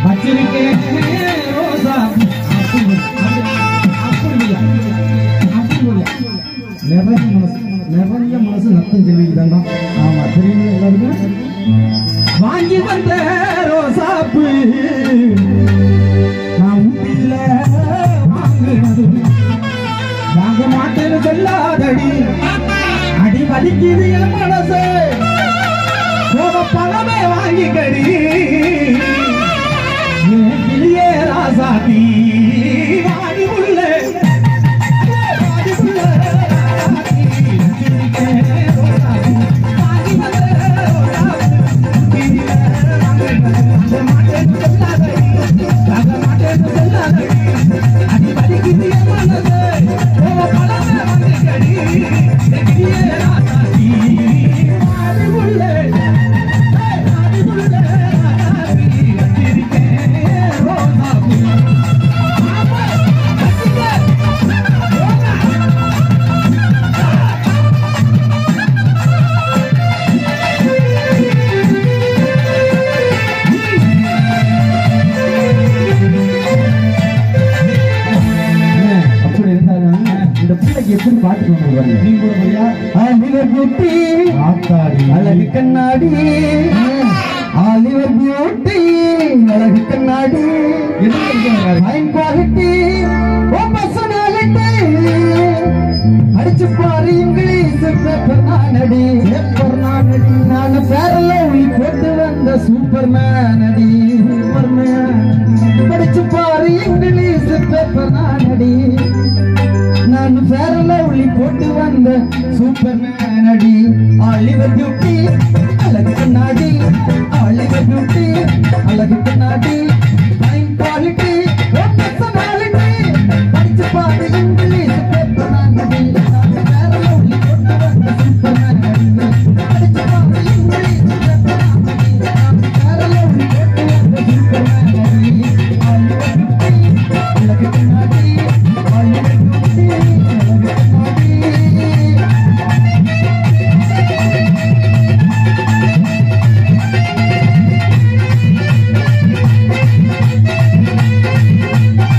வச்சிருக்கேன் ரோசா நிறைய மனசு நத்தம் சொல்லிக்கிட்டாங்க. ஆமா தெரியுமா எல்லாருக்கும். வாங்கி வந்த ரோசாப்பு நான் ஊட்டியில வாங்கினது வாங்க மாட்டேன்னு சொல்லாதடி அடி வலிக்குது என் மனசு பணமே வாங்கிக்கடி கிளியே ராசாத்தி வாடி உள்ள அழகு கண்ணாடி ஆலிவர் பியூட்டி அழகு கண்ணாடி குவாலிட்டி அடிச்சு பாரு இங்கிலீஷ் பேப்பர் நானடி பேப்பர் நானடி நான் பேரல போட்டு வந்த சூப்பர் மேனடி சூப்பர் மேன் படிச்சு பாரு இங்கிலீஷ் பேப்பர் நானடி நான் பேரல போட்டு வந்த சூப்பர் மேனடி ஆலிவர் பியூட்டி அழகு கண்ணாடி ஆலிவர் பியூட்டி அழகு கண்ணாடி ஃபைன் குவாலிட்டி பர்சனாலிட்டி படிச்சு பாரு இங்கிலீஷ் பேப்பர் நானடி நான் பேரல போட்டு வந்த சூப்பர் மேனடி படிச்சு பாரு இங்கிலீஷ் பேப்பர் நானடி நான் பேரல போட்டு வந்த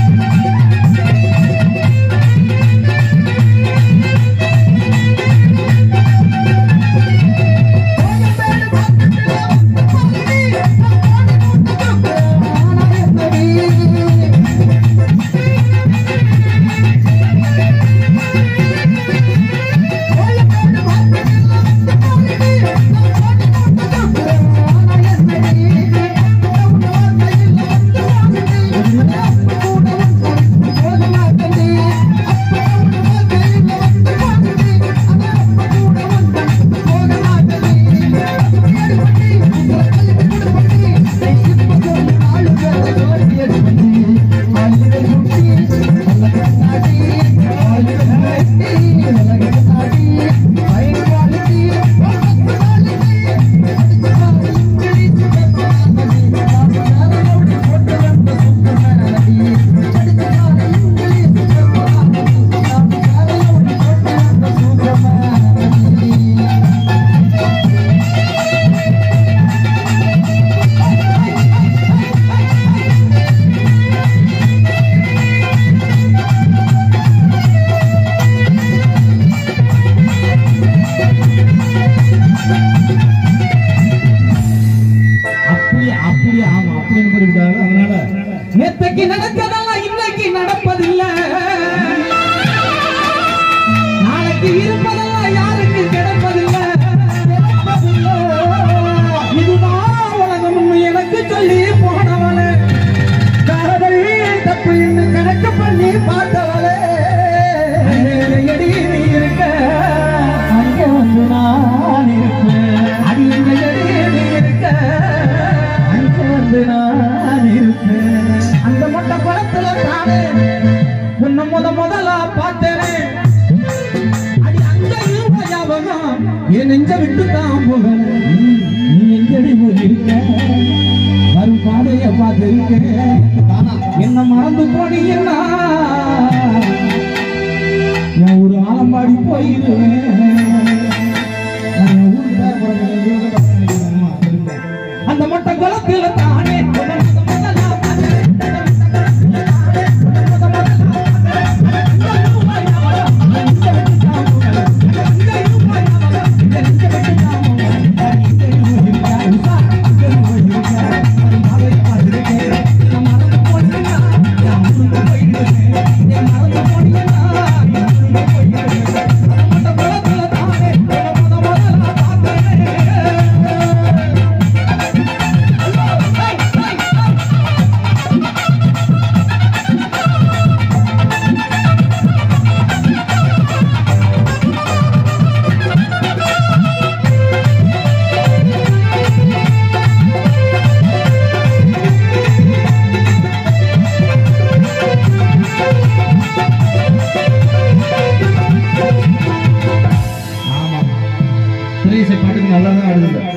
சூப்பர் மேனடி ஆலிவர் பியூட்டி அழகு கண்ணாடி ஆலிவர் பியூட்டி அழகு கண்ணாடி நேத்தைக்கு நடக்கதெல்லாம் இன்னைக்கு நடப்பதில்லை நாளைக்கு இருப்பதெல்லாம் யாருக்கு கிடைப்பதில்லை இதுதான் உலகம் எனக்கு சொல்லி போனவளே காதல் தப்பு இன்னும் கணக்கு பண்ணி பார்த்தவளே எடி நீ இருக்க அங்க வந்து நான் இருப்பேன் அது எடி நீ இருக்க அங்க வந்து நான் இருப்பேன் அந்த மொட்டை படத்துல தானே உன்னை முதலா பார்த்தேனே அடி அங்க ஞாபகம் என் நெஞ்ச விட்டு தான் போகல நீ எங்கடி போயிருக்க வரும் பாதைய பார்த்திருக்கேன் என்ன மறந்து போனீங்கன்னா நான் ஒரு ஆலம்பாடி போயிருவேன் அந்த மொட்டை குளத்துல தானே பாட்டுக்கு நல்லா தான் ஆடுது.